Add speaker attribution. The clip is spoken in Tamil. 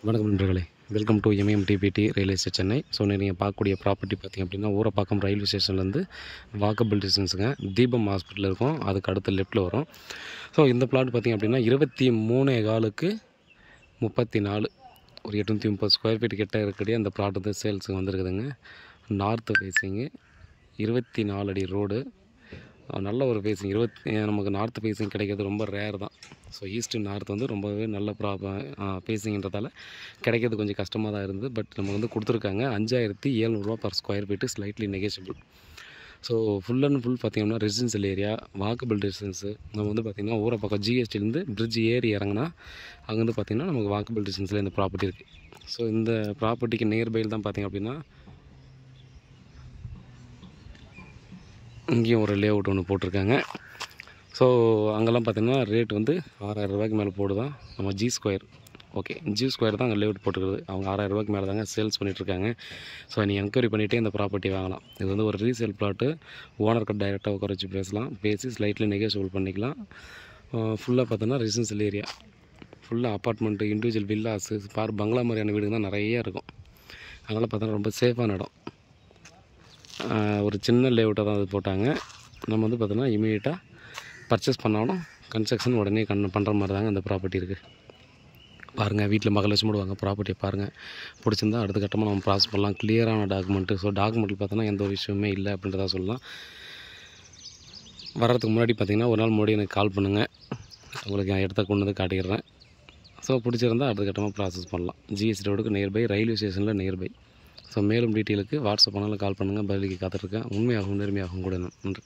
Speaker 1: வணக்கம் நண்பர்களே, welcome to MMTPT real estate Chennai. So நீங்கள் பார்க்கக்கூடிய ப்ராப்பர்ட்டி பார்த்திங்க அப்படின்னா ஊரப்பாக்கம் ரயில்வே ஸ்டேஷன்லேருந்து வாக்கபிள் டிஸ்டன்ஸுங்க. தீபம் ஹாஸ்பிட்டல் இருக்கும், அதுக்கு அடுத்த லெஃப்ட்டில் வரும். ஸோ இந்த பிளாட் பார்த்திங்க அப்படின்னா 23.4க்கு 34 ஒரு 830 ஸ்கொயர் ஃபீட் கிட்ட இருக்கக்கூடிய அந்த பிளாட் வந்து சேல்ஸுக்கு வந்துருக்குதுங்க. நார்த்து ஃபேஸிங்கு 24 அடி ரோடு, நல்ல ஒரு ஃபேஸிங். நமக்கு நார்த் ஃபேஸிங் கிடைக்கிறது ரொம்ப ரேர் தான். ஸோ ஈஸ்ட்டு நார்த் வந்து ரொம்பவே நல்ல ஃபேஸிங்கிறதால கிடைக்கிறது கொஞ்சம் கஷ்டமாக தான் இருந்தது. பட் நம்ம வந்து கொடுத்துருக்காங்க 5700 per square feet, slightly negotiable. So full and full பார்த்திங்கன்னா ரெசிடென்ஷியல் ஏரியா, வாக்கபிள் டிஸ்டன்ஸு. நம்ம வந்து பார்த்திங்கன்னா ஊரை பக்கம் ஜிஎஸ்டிலேருந்து பிரிட்ஜ் ஏறி இறங்கினா அங்கேருந்து பார்த்திங்கன்னா நமக்கு வாக்கபிள் டிஸ்டன்ஸில் இந்த ப்ராப்பர்ட்டி இருக்குது. ஸோ இந்த ப்ராப்பர்ட்டிக்கு நியர்பையில் தான் பார்த்திங்க அப்படின்னா இங்கேயும் ஒரு லே அவுட் ஒன்று போட்டிருக்காங்க. ஸோ அங்கெல்லாம் பார்த்திங்கன்னா ரேட் வந்து 6000 ரூபாய்க்கு மேலே போடுதான். நம்ம ஜி ஸ்கொயர் தான் அங்கே லே அவுட் போட்டுருக்குது. அவங்க 6000 ரூபாய்க்கு மேலே தாங்க சேல்ஸ் பண்ணிகிட்ருக்காங்க. ஸோ நீங்கள் என்கொயரி பண்ணிவிட்டு இந்த ப்ராப்பர்ட்டி வாங்கலாம். இது வந்து ஒரு ரீசேல் பிளாட்டு. ஓனருக்கு டைரெக்டாக உட்கார வச்சு பேசலாம், பேசி ஸ்லைட்லி நெகோஷியபிள் பண்ணிக்கலாம். ஃபுல்லாக பார்த்தோன்னா ரெசிடென்ஷியல் ஏரியா, ஃபுல்லாக அப்பார்ட்மெண்ட்டு, இண்டிவிஜுவல் வில்லாஸு, பங்களா மாதிரியான வீடுங்க தான் நிறைய இருக்கும். அதனால் பார்த்தோன்னா ரொம்ப சேஃபான இடம். ஒரு சின்ன லேஅவுட்டாக தான் அது போட்டாங்க. நம்ம வந்து பார்த்தோன்னா இமீடியட்டாக பர்ச்சேஸ் பண்ணாலும் கன்ஸ்ட்ரக்ஷன் உடனே பண்ணுற மாதிரி தாங்க அந்த ப்ராப்பர்ட்டி இருக்குது. பாருங்கள், வீட்டில் மகாலட்சுமி வாங்க ப்ராப்பர்ட்டியை பாருங்கள். பிடிச்சிருந்தா அடுத்த கட்டமாக நம்ம ப்ராசஸ் பண்ணலாம். கிளியரான டாக்குமெண்ட்டு. ஸோ டாக்குமெண்ட்டில் பார்த்தோன்னா எந்த ஒரு விஷயமே இல்லை அப்படின்றத சொல்லலாம். வர்றதுக்கு முன்னாடி பார்த்திங்கன்னா ஒரு நாள் முன்னாடி எனக்கு கால் பண்ணுங்கள், உங்களுக்கு நான் இடத்த கொண்டு வந்து காட்டிடுறேன். ஸோ பிடிச்சிருந்தால் அடுத்த கட்டமாக ப்ராசஸ் பண்ணலாம். ஜிஎஸ்டி ரோடுக்கு நியர்பை, ரயில்வே ஸ்டேஷனில் நியர்பை. ஸோ மேலும் டீட்டெயிலுக்கு வாட்ஸ்அப் பண்ணாலும் கால் பண்ணுங்கள், பதிலுக்கு காத்துட்ருக்கேன். உண்மையாகவும் நேர்மையாகவும் கூட. நன்றி.